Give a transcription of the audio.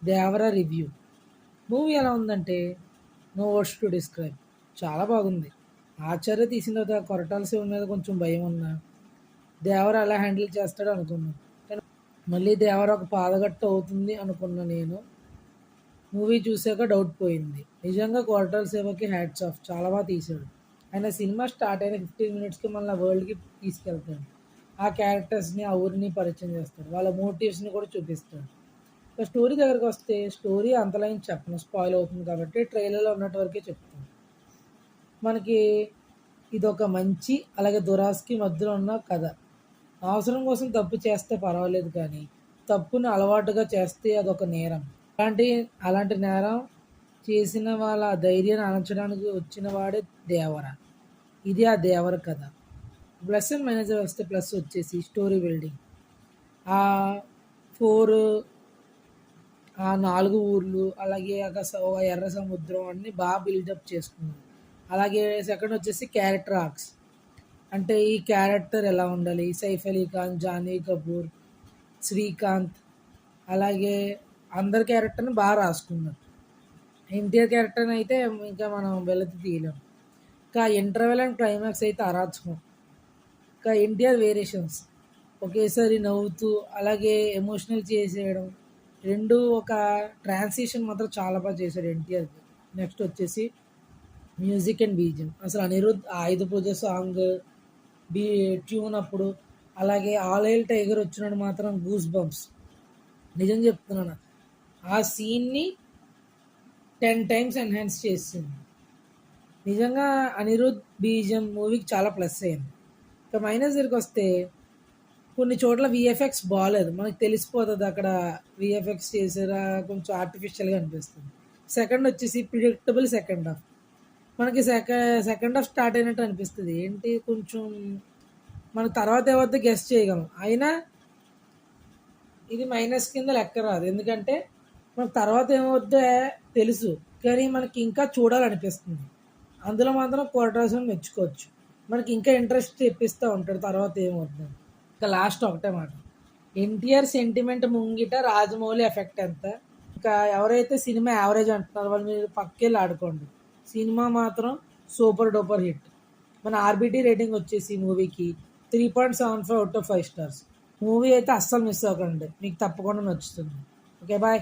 దేవర review. Movie ఎలా ఉందంటే no words to describe. చాలా బాగుంది. ఆచార్య తీసిన తర్వాత కొరటాల శివ మీద కొంచెం భయం ఉన్నా దేవర ఎలా హ్యాండిల్ చేస్తాడో అనుకున్నాను. కానీ మళ్ళీ దేవర ఒక పాదగట్టు అవుతుంది అనుకున్న నేను మూవీ చూసాక డౌట్ పోయింది. నిజంగా కొరటాల శివకి హ్యాట్స్ ఆఫ్. చాలా బాగా తీశాడు. ఆయన సినిమా స్టార్ట్ అయిన 15 మినిట్స్కి మళ్ళీ వరల్డ్కి తీసుకెళ్తాడు. ఆ క్యారెక్టర్స్ని ఆ ఊరిని పరిచయం చేస్తాడు. వాళ్ళ మోటివ్స్ని కూడా చూపిస్తాడు. ఇక స్టోరీ దగ్గరికి వస్తే స్టోరీ అంతలా ఏం చెప్పను, స్పాయిల్ అవుతుంది కాబట్టి ట్రైలర్లో ఉన్నట్టు వరకే చెప్తాను. మనకి ఇదొక మంచి అలాగే దురాస్కి మధ్యలో ఉన్న కథ. అవసరం కోసం తప్పు చేస్తే పర్వాలేదు, కానీ తప్పుని అలవాటుగా చేస్తే అదొక నేరం. అలాంటి అలాంటి నేరం చేసిన వాళ్ళ ధైర్యాన్ని అణచడానికి వచ్చిన వాడే దేవర. ఇది ఆ దేవర కథ. ప్లస్ అండ్ మైనస్ వస్తే ప్లస్ వచ్చేసి స్టోరీ బిల్డింగ్. ఆ 4 ఆ 4 ఊర్లు అలాగే ఒక ఎర్ర సముద్రం అన్నీ బాగా బిల్డప్ చేసుకున్నారు. అలాగే సెకండ్ వచ్చేసి క్యారెక్టర్ ఆర్క్స్. అంటే ఈ క్యారెక్టర్ ఎలా ఉండాలి, సైఫ్ అలీ ఖాన్, జాన్వీ కపూర్, శ్రీకాంత్, అలాగే అందరి క్యారెక్టర్ని బాగా రాసుకున్నారు. ఎన్టీఆర్ క్యారెక్టర్ని అయితే ఇంకా మనం వెలతి తీయలేం. ఇంకా ఇంటర్వెల్ అండ్ క్లైమాక్స్ అయితే అరాచకం. ఇంకా ఎన్టీఆర్ వేరియేషన్స్ ఒకేసారి నవ్వుతూ అలాగే ఎమోషనల్ చేసేయడం, రెండు ఒక ట్రాన్సిషన్ మాత్రం చాలా బాగా చేశాడు ఎన్టీఆర్కి. నెక్స్ట్ వచ్చేసి మ్యూజిక్ అండ్ బీజియం. అసలు అనిరుద్ధ్ ఆయుధ పూజ సాంగ్ బీ ట్యూన్ అప్పుడు, అలాగే ఆల్ హెయిల్ టైగర్ వచ్చినప్పుడు మాత్రం గూస్ బంప్స్. నిజం చెప్తున్నాను, ఆ సీన్ని 10 టైమ్స్ ఎన్హాన్స్ చేసింది. నిజంగా అనిరుద్ధ్ బీజియం మూవీకి చాలా ప్లస్ అయింది. ఇక మైనస్ దగ్గరికి వస్తే కొన్ని చోట్ల విఎఫ్ఎక్స్ బాగాలేదు, మనకు తెలిసిపోతుంది అక్కడ విఎఫ్ఎక్స్ చేసారా, కొంచెం ఆర్టిఫిషియల్గా అనిపిస్తుంది. సెకండ్ వచ్చేసి ప్రిడిక్టబుల్ సెకండ్ హాఫ్. మనకి సెకండ్ హాఫ్ స్టార్ట్ అయినట్టు అనిపిస్తుంది. ఏంటి కొంచెం మన తర్వాత ఏవద్దో గెస్ట్ చేయగలం, అయినా ఇది మైనస్ కింద లెక్క రాదు. ఎందుకంటే మనకు తర్వాత ఏమవుద్దో తెలుసు, కానీ మనకి ఇంకా చూడాలనిపిస్తుంది. అందులో మాత్రం కొరటాల మెచ్చుకోవచ్చు. మనకి ఇంకా ఇంట్రెస్ట్ తెప్పిస్తూ ఉంటాడు తర్వాత ఏమవుతుంది. ఇంకా లాస్ట్ ఒకటే మాట, ఎన్టీఆర్ సెంటిమెంట్ ముంగిట రాజమౌళి ఎఫెక్ట్ ఎంత. ఇంకా ఎవరైతే సినిమా యావరేజ్ అంటున్నారో వాళ్ళు మీరు పక్కెళ్ళి ఆడుకోండి. సినిమా మాత్రం సూపర్ డూపర్ హిట్. మన ఆర్బిటీ రేటింగ్ వచ్చేసి మూవీకి 3.75 అవుట్ ఆఫ్ 5 స్టార్స్. మూవీ అయితే అస్సలు మిస్ అవ్వకండి, మీకు తప్పకుండా నచ్చుతుంది. Okay bye.